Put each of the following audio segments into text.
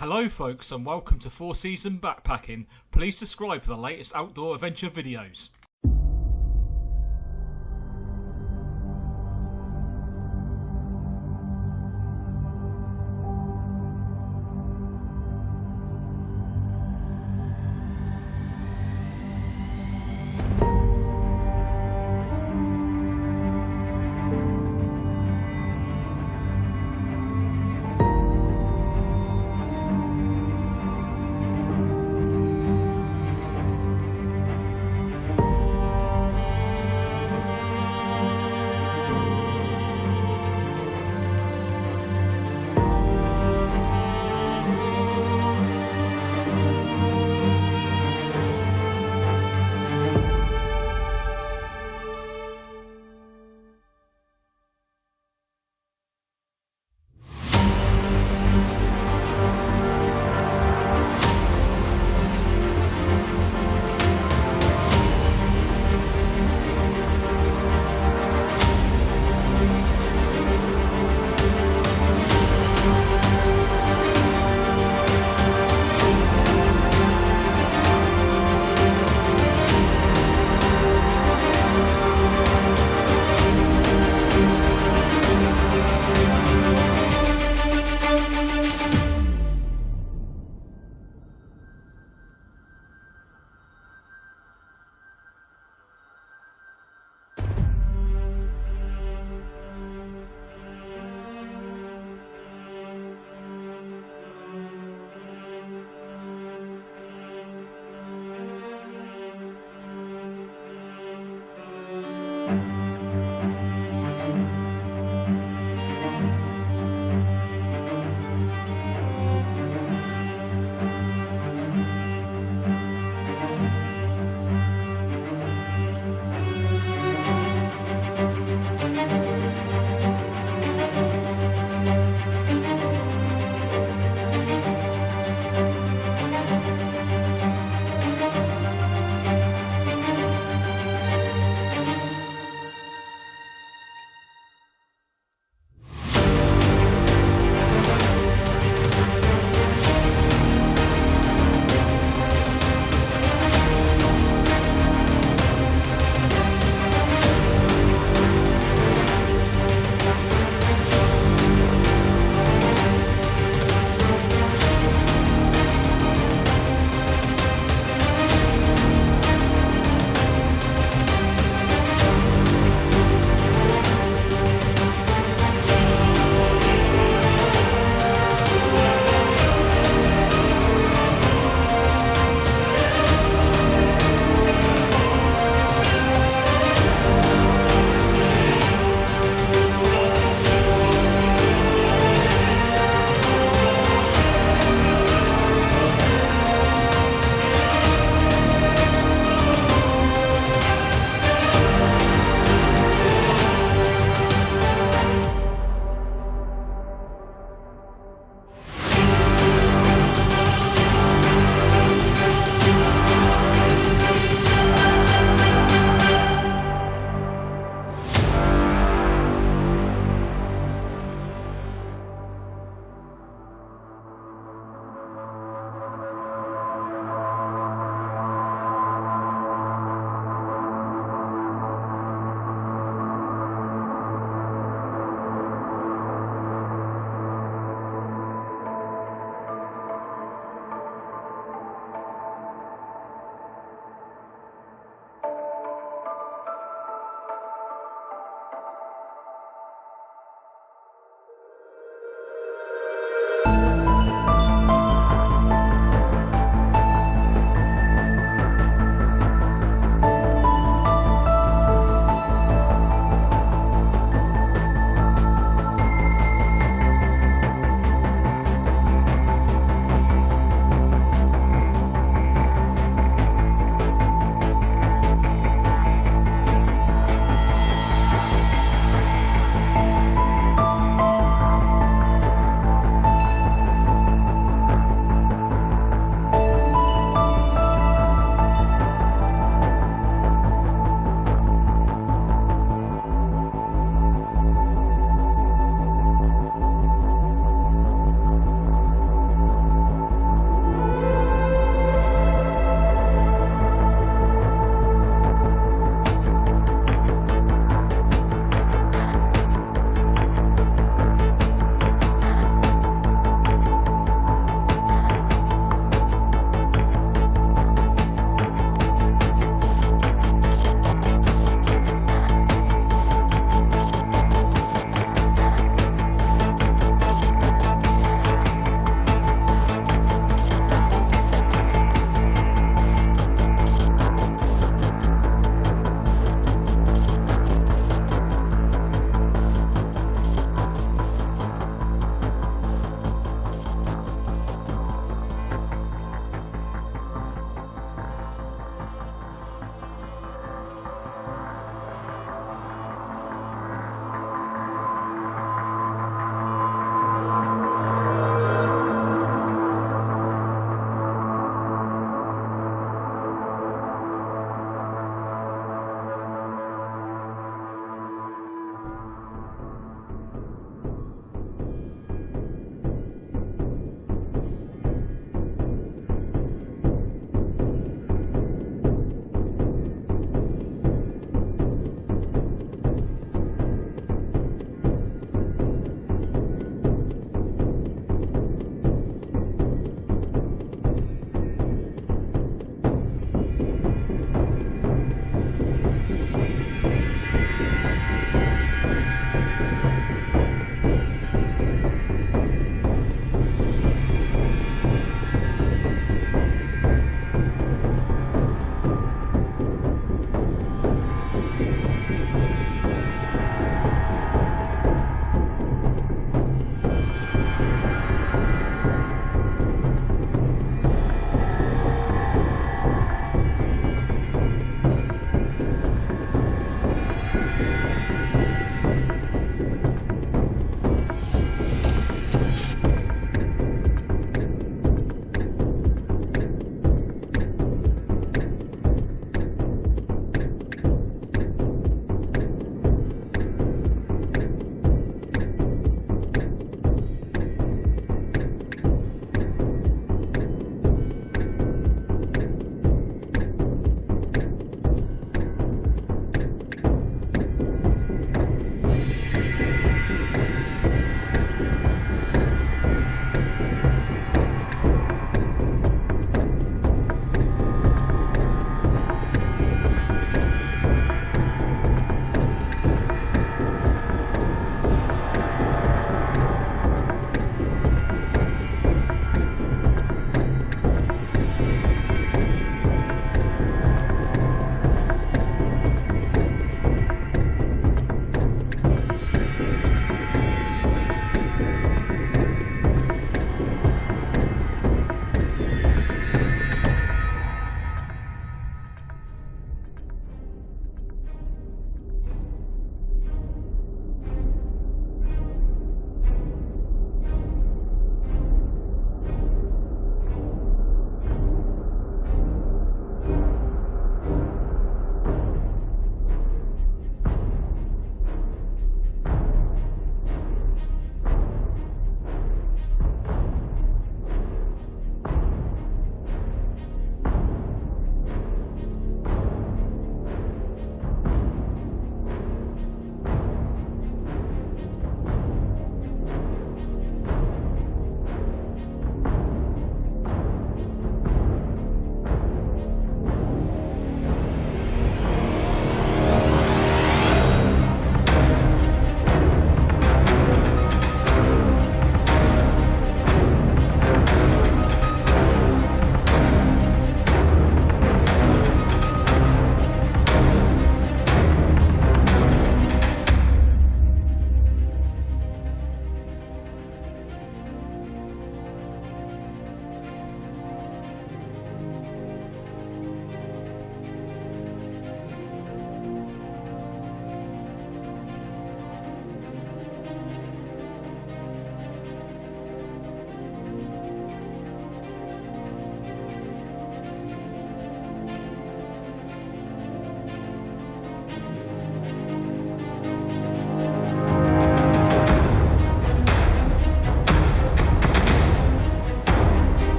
Hello folks and welcome to 4 Season Backpacking. Please subscribe for the latest outdoor adventure videos.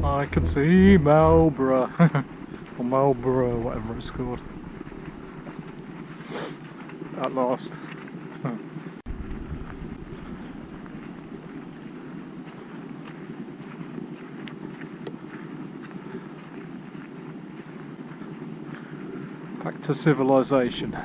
I can see Marlborough, or Marlborough, whatever it's called. At last. Back to civilization.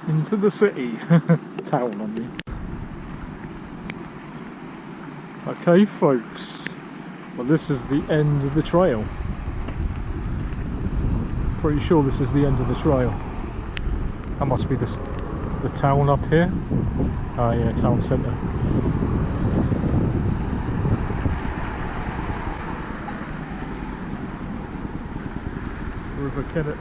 Into the city, town I mean. Okay folks, well this is the end of the trail. Pretty sure this is the end of the trail. That must be the town up here. Oh yeah, town centre. River Kennet.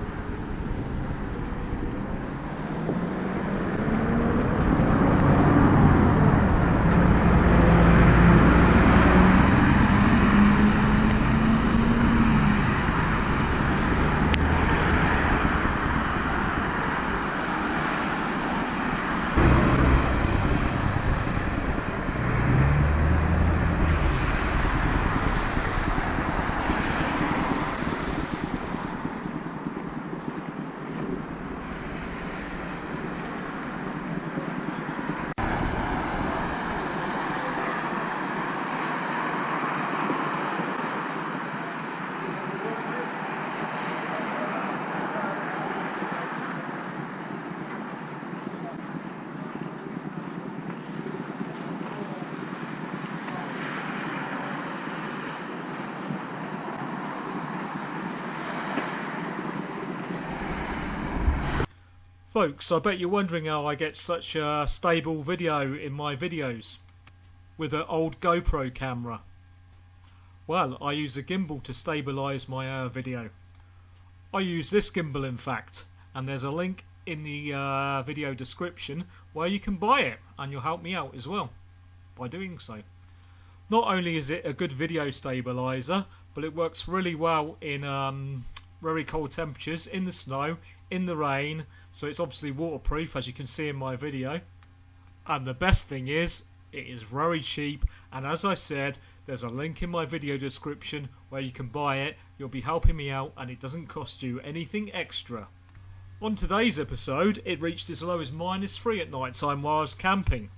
Folks, I bet you're wondering how I get such a stable video in my videos with an old GoPro camera. Well, I use a gimbal to stabilise my video. I use this gimbal in fact, and there's a link in the video description where you can buy it, and you'll help me out as well by doing so. Not only is it a good video stabiliser, but it works really well in very cold temperatures, in the snow, in the rain, so it's obviously waterproof as you can see in my video. And the best thing is, it is very cheap, and as I said, there's a link in my video description where you can buy it. You'll be helping me out and it doesn't cost you anything extra. On today's episode, it reached as low as -3 at night time while I was camping.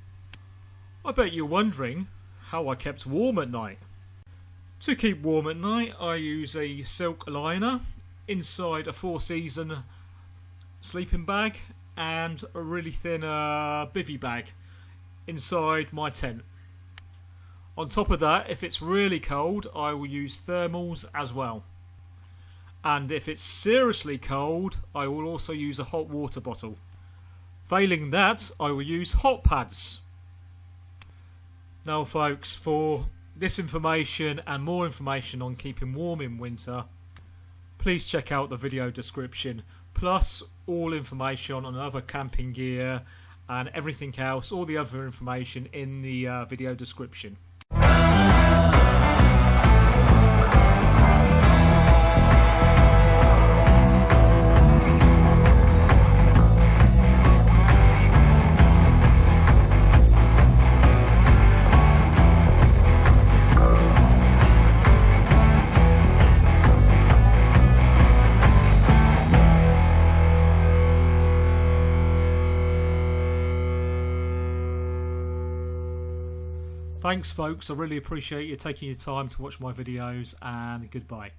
I bet you're wondering how I kept warm at night. To keep warm at night, I use a silk liner inside a 4-season sleeping bag and a really thin bivvy bag inside my tent. On top of that, if it's really cold, I will use thermals as well. And if it's seriously cold, I will also use a hot water bottle. Failing that, I will use hot pads. Now folks, for this information and more information on keeping warm in winter, please check out the video description, plus all information on other camping gear and everything else, all the other information in the video description. Thanks folks, I really appreciate you taking your time to watch my videos, and goodbye.